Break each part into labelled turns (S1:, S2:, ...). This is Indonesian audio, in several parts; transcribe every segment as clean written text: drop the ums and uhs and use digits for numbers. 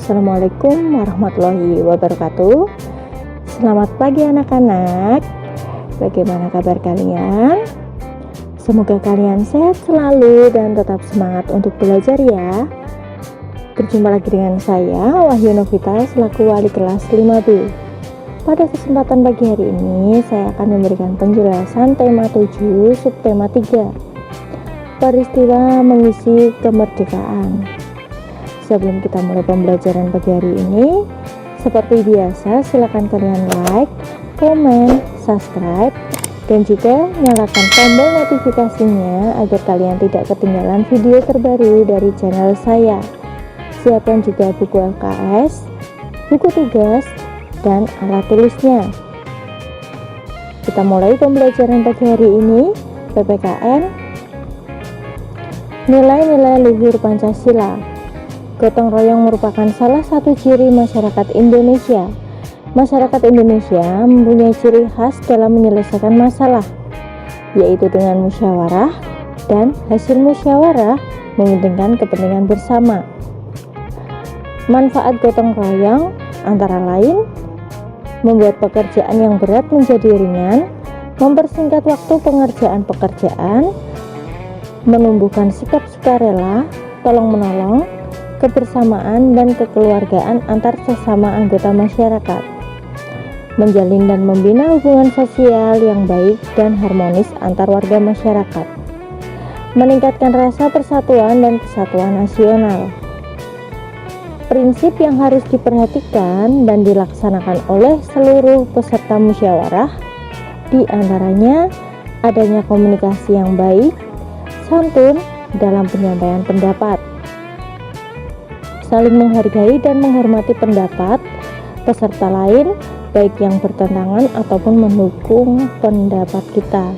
S1: Assalamualaikum warahmatullahi wabarakatuh. Selamat pagi anak-anak. Bagaimana kabar kalian? Semoga kalian sehat selalu dan tetap semangat untuk belajar ya. Berjumpa lagi dengan saya, Wahyu Novita, selaku wali kelas 5B. Pada kesempatan pagi hari ini, saya akan memberikan penjelasan tema 7, subtema 3. Peristiwa mengisi kemerdekaan. Sebelum kita mulai pembelajaran pagi hari ini, seperti biasa silakan kalian like, komen, subscribe, dan juga nyalakan tombol notifikasinya agar kalian tidak ketinggalan video terbaru dari channel saya. Siapkan juga buku LKS, buku tugas, dan alat tulisnya. Kita mulai pembelajaran pagi hari ini. PPKN, nilai-nilai luhur Pancasila. Gotong royong merupakan salah satu ciri masyarakat Indonesia. Masyarakat Indonesia mempunyai ciri khas dalam menyelesaikan masalah, yaitu dengan musyawarah, dan hasil musyawarah mementingkan kepentingan bersama. Manfaat gotong royong antara lain membuat pekerjaan yang berat menjadi ringan, mempersingkat waktu pengerjaan pekerjaan, menumbuhkan sikap sukarela, tolong-menolong, kebersamaan dan kekeluargaan antar sesama anggota masyarakat, menjalin dan membina hubungan sosial yang baik dan harmonis antar warga masyarakat, meningkatkan rasa persatuan dan kesatuan nasional. Prinsip yang harus diperhatikan dan dilaksanakan oleh seluruh peserta musyawarah diantaranya adanya komunikasi yang baik, santun dalam penyampaian pendapat, saling menghargai dan menghormati pendapat peserta lain, baik yang bertentangan ataupun mendukung pendapat kita.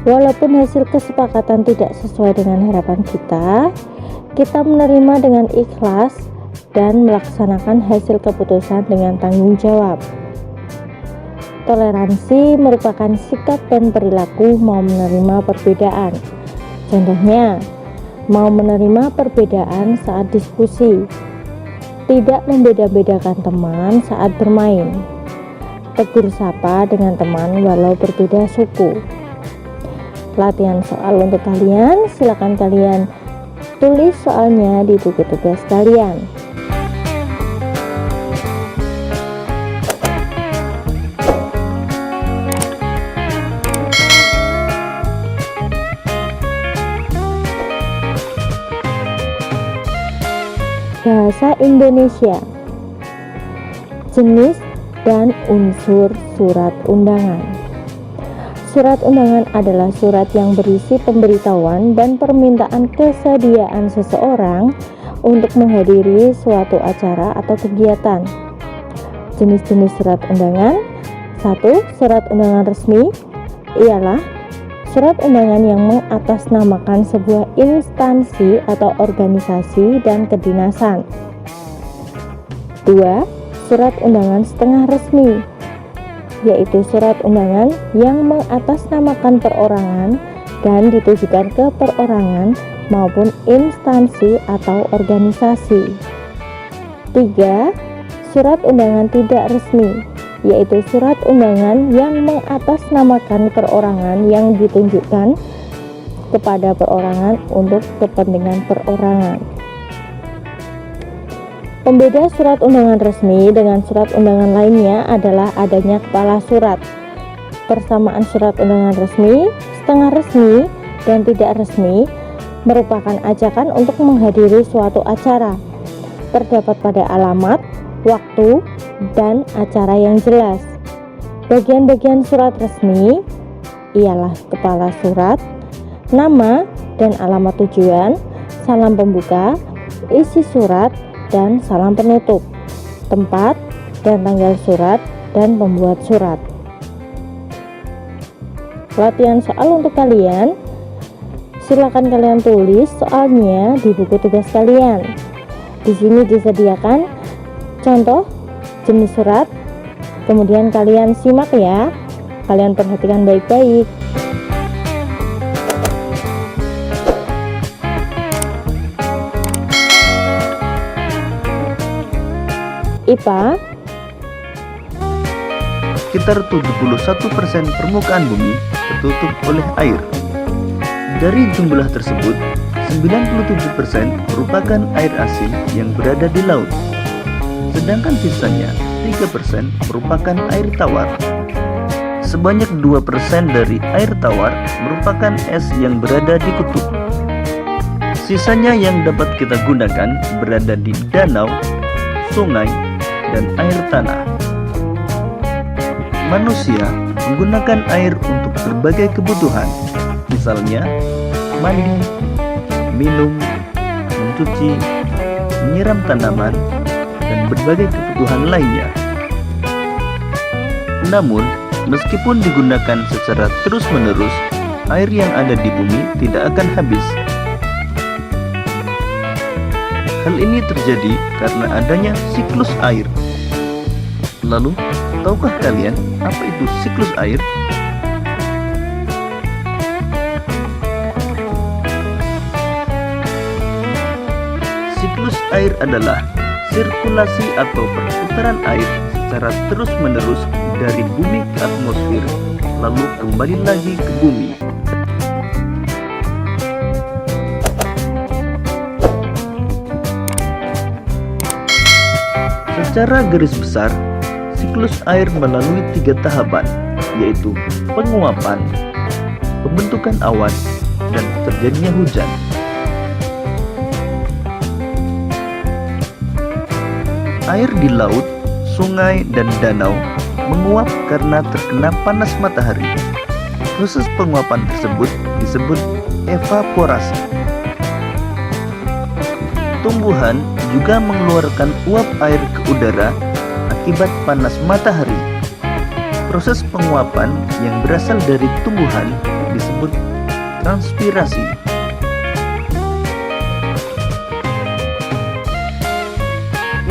S1: Walaupun hasil kesepakatan tidak sesuai dengan harapan kita menerima dengan ikhlas dan melaksanakan hasil keputusan dengan tanggung jawab. Toleransi merupakan sikap dan perilaku mau menerima perbedaan. Contohnya, mau menerima perbedaan saat diskusi, tidak membeda-bedakan teman saat bermain, tegur sapa dengan teman walau berbeda suku. Latihan soal untuk kalian, silakan kalian tulis soalnya di buku tugas kalian. Bahasa Indonesia. Jenis dan unsur surat undangan. Surat undangan adalah surat yang berisi pemberitahuan dan permintaan kesediaan seseorang untuk menghadiri suatu acara atau kegiatan. Jenis-jenis surat undangan. 1. Surat undangan resmi ialah surat undangan yang mengatasnamakan sebuah instansi atau organisasi dan kedinasan. 2. Surat undangan setengah resmi, yaitu surat undangan yang mengatasnamakan perorangan dan ditujukan ke perorangan maupun instansi atau organisasi. 3. Surat undangan tidak resmi, yaitu surat undangan yang mengatasnamakan perorangan yang ditunjukkan kepada perorangan untuk kepentingan perorangan. Pembeda surat undangan resmi dengan surat undangan lainnya adalah adanya kepala surat. Persamaan surat undangan resmi, setengah resmi, dan tidak resmi merupakan ajakan untuk menghadiri suatu acara. Terdapat pada alamat, waktu, dan acara yang jelas. Bagian-bagian surat resmi ialah kepala surat, nama dan alamat tujuan, salam pembuka, isi surat, dan salam penutup, tempat dan tanggal surat, dan pembuat surat. Latihan soal untuk kalian. Silakan kalian tulis soalnya di buku tugas kalian. Di sini disediakan contoh jenis surat, kemudian kalian simak ya, kalian perhatikan baik-baik. IPA,
S2: sekitar 71% permukaan bumi tertutup oleh air. Dari jumlah tersebut, 97% merupakan air asin yang berada di laut, sedangkan sisanya 3% merupakan air tawar. Sebanyak 2% dari air tawar merupakan es yang berada di kutub. Sisanya yang dapat kita gunakan berada di danau, sungai, dan air tanah. Manusia menggunakan air untuk berbagai kebutuhan, misalnya mandi, minum, mencuci, menyiram tanaman, dan berbagai kebutuhan lainnya. Namun, meskipun digunakan secara terus-menerus, air yang ada di bumi tidak akan habis. Hal ini terjadi karena adanya siklus air. Lalu, tahukah kalian apa itu siklus air? Siklus air adalah sirkulasi atau perputaran air secara terus-menerus dari bumi ke atmosfer, lalu kembali lagi ke bumi. Secara garis besar, siklus air melalui 3 tahapan, yaitu penguapan, pembentukan awan, dan terjadinya hujan. Air di laut, sungai, dan danau menguap karena terkena panas matahari. Proses penguapan tersebut disebut evaporasi. Tumbuhan juga mengeluarkan uap air ke udara akibat panas matahari. Proses penguapan yang berasal dari tumbuhan disebut transpirasi.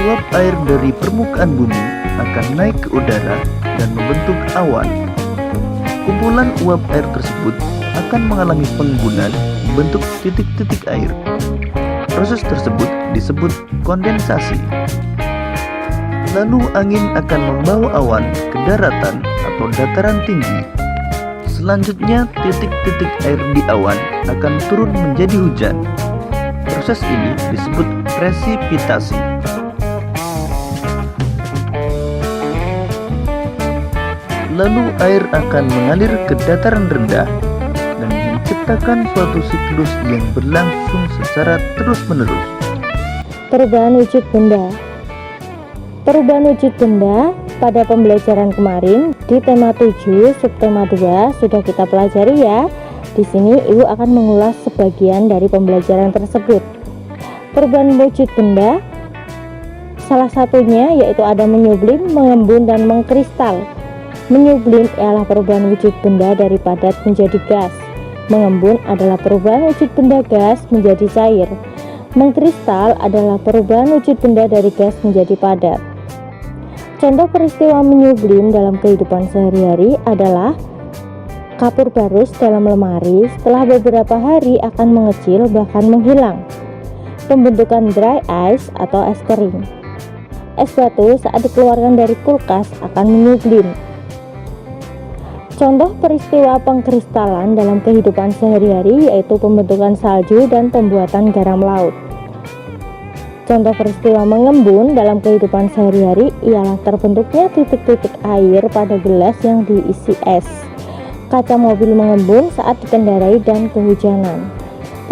S2: Uap air dari permukaan bumi akan naik ke udara dan membentuk awan. Kumpulan uap air tersebut akan mengalami pengembunan membentuk titik-titik air. Proses tersebut disebut kondensasi. Lalu angin akan membawa awan ke daratan atau dataran tinggi. Selanjutnya titik-titik air di awan akan turun menjadi hujan. Proses ini disebut presipitasi. Lalu air akan mengalir ke dataran rendah dan menciptakan suatu siklus yang berlangsung secara terus-menerus.
S1: Perubahan wujud benda. Perubahan wujud benda pada pembelajaran kemarin di tema 7 subtema 2 sudah kita pelajari ya. Di sini Ibu akan mengulas sebagian dari pembelajaran tersebut. Perubahan wujud benda salah satunya yaitu ada menyublim, mengembun, dan mengkristal. Menyublim ialah perubahan wujud benda dari padat menjadi gas. Mengembun adalah perubahan wujud benda gas menjadi cair. Mengkristal adalah perubahan wujud benda dari gas menjadi padat. Contoh peristiwa menyublim dalam kehidupan sehari-hari adalah kapur barus dalam lemari setelah beberapa hari akan mengecil bahkan menghilang. Pembentukan dry ice atau es kering. Es batu saat dikeluarkan dari kulkas akan menyublim. Contoh peristiwa pengkristalan dalam kehidupan sehari-hari yaitu pembentukan salju dan pembuatan garam laut. Contoh peristiwa mengembun dalam kehidupan sehari-hari ialah terbentuknya titik-titik air pada gelas yang diisi es. Kaca mobil mengembun saat dikendarai dan kehujanan.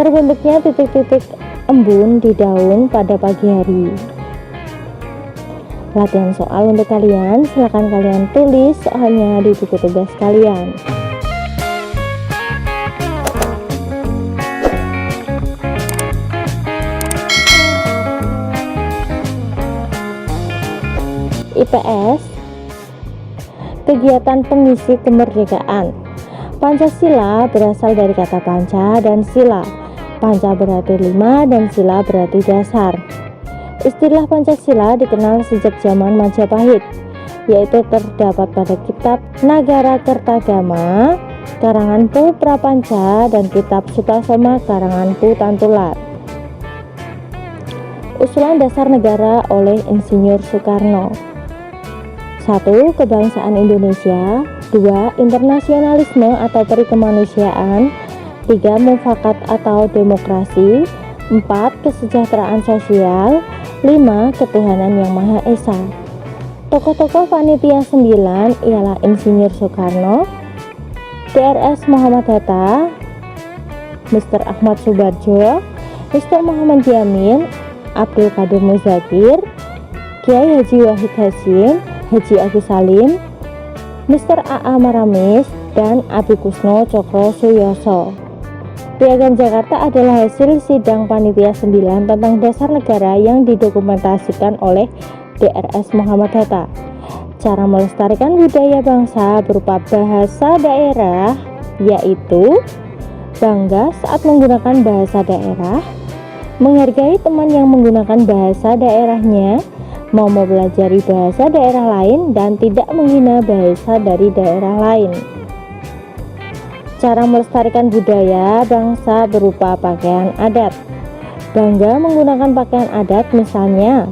S1: Terbentuknya titik-titik embun di daun pada pagi hari. Latihan soal untuk kalian, silakan kalian tulis soalnya di buku tugas kalian. IPS, kegiatan pengisi kemerdekaan. Pancasila berasal dari kata panca dan sila. Panca berarti 5 dan sila berarti dasar. Istilah Pancasila dikenal sejak zaman Majapahit, yaitu terdapat pada kitab Nagara Kertagama karangan Pu Prapanca dan kitab Sutasoma karangan Pu Tantular. Usulan dasar negara oleh Insinyur Soekarno. 1. Kebangsaan Indonesia. 2. Internasionalisme atau perikemanusiaan. 3. Mufakat atau demokrasi. 4. Kesejahteraan sosial. 5. Ketuhanan Yang Maha Esa. Tokoh-tokoh panitia 9 ialah Insinyur Soekarno, Drs Muhammad Hatta, Mr. Ahmad Soebardjo, Mr. Muhammad Yamin, Abdul Qadir Muzakir, Kiai Haji Wahid Hasyim, Haji Agus Salim, Mr. A.A. Maramis, dan Abi Kusno Cokro Suyoso. Piagam Jakarta adalah hasil sidang panitia 9 tentang dasar negara yang didokumentasikan oleh Drs Muhammad Hatta. Cara melestarikan budaya bangsa berupa bahasa daerah, yaitu bangga saat menggunakan bahasa daerah, menghargai teman yang menggunakan bahasa daerahnya, mau mempelajari bahasa daerah lain, dan tidak menghina bahasa dari daerah lain. Cara melestarikan budaya bangsa berupa pakaian adat. Bangga menggunakan pakaian adat, misalnya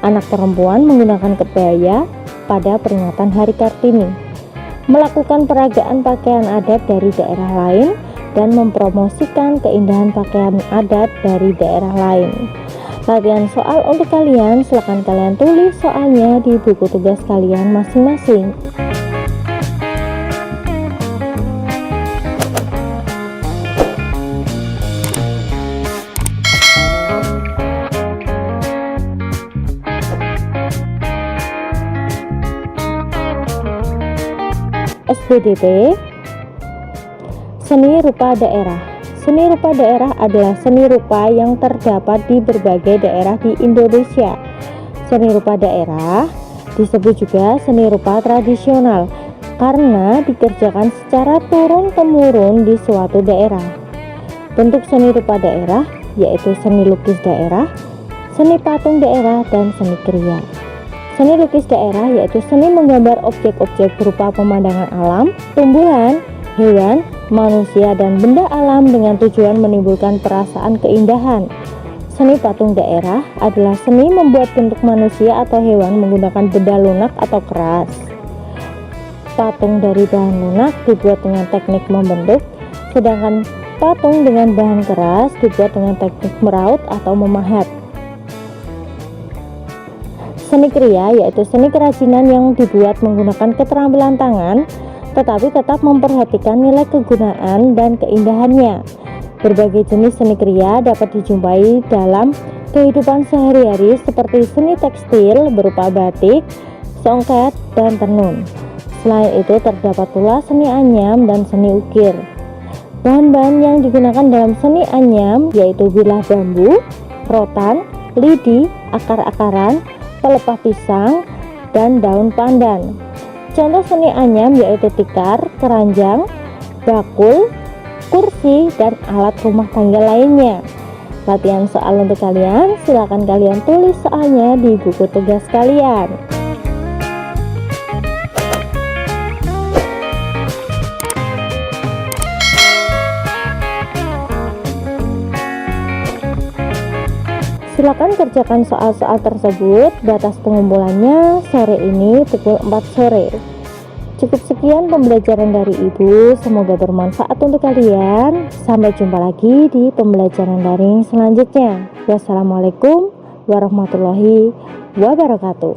S1: anak perempuan menggunakan kebaya pada peringatan Hari Kartini, melakukan peragaan pakaian adat dari daerah lain, dan mempromosikan keindahan pakaian adat dari daerah lain. Latihan soal untuk kalian, silakan kalian tulis soalnya di buku tugas kalian masing-masing. SPDP. Seni rupa daerah. Seni rupa daerah adalah seni rupa yang terdapat di berbagai daerah di Indonesia. Seni rupa daerah disebut juga seni rupa tradisional karena dikerjakan secara turun-temurun di suatu daerah. Bentuk seni rupa daerah yaitu seni lukis daerah, seni patung daerah, dan seni kriya. Seni lukis daerah yaitu seni menggambar objek-objek berupa pemandangan alam, tumbuhan, hewan, manusia, dan benda alam dengan tujuan menimbulkan perasaan keindahan. Seni patung daerah adalah seni membuat bentuk manusia atau hewan menggunakan benda lunak atau keras. Patung dari bahan lunak dibuat dengan teknik membentuk, sedangkan patung dengan bahan keras dibuat dengan teknik meraut atau memahat. Seni kriya yaitu seni kerajinan yang dibuat menggunakan keterampilan tangan, tetapi tetap memperhatikan nilai kegunaan dan keindahannya. Berbagai jenis seni kriya dapat dijumpai dalam kehidupan sehari-hari seperti seni tekstil berupa batik, songket, dan tenun. Selain itu terdapat pula seni anyam dan seni ukir. Bahan-bahan yang digunakan dalam seni anyam yaitu bilah bambu, rotan, lidi, akar-akaran, pelepah pisang, dan daun pandan. Contoh seni anyam yaitu tikar, keranjang, bakul, kursi, dan alat rumah tangga lainnya. Latihan soal untuk kalian, silakan kalian tulis soalnya di buku tugas kalian. Silakan kerjakan soal-soal tersebut. Batas pengumpulannya sore ini pukul 4 sore. Cukup sekian pembelajaran dari Ibu, semoga bermanfaat untuk kalian. Sampai jumpa lagi di pembelajaran daring selanjutnya. Wassalamualaikum warahmatullahi wabarakatuh.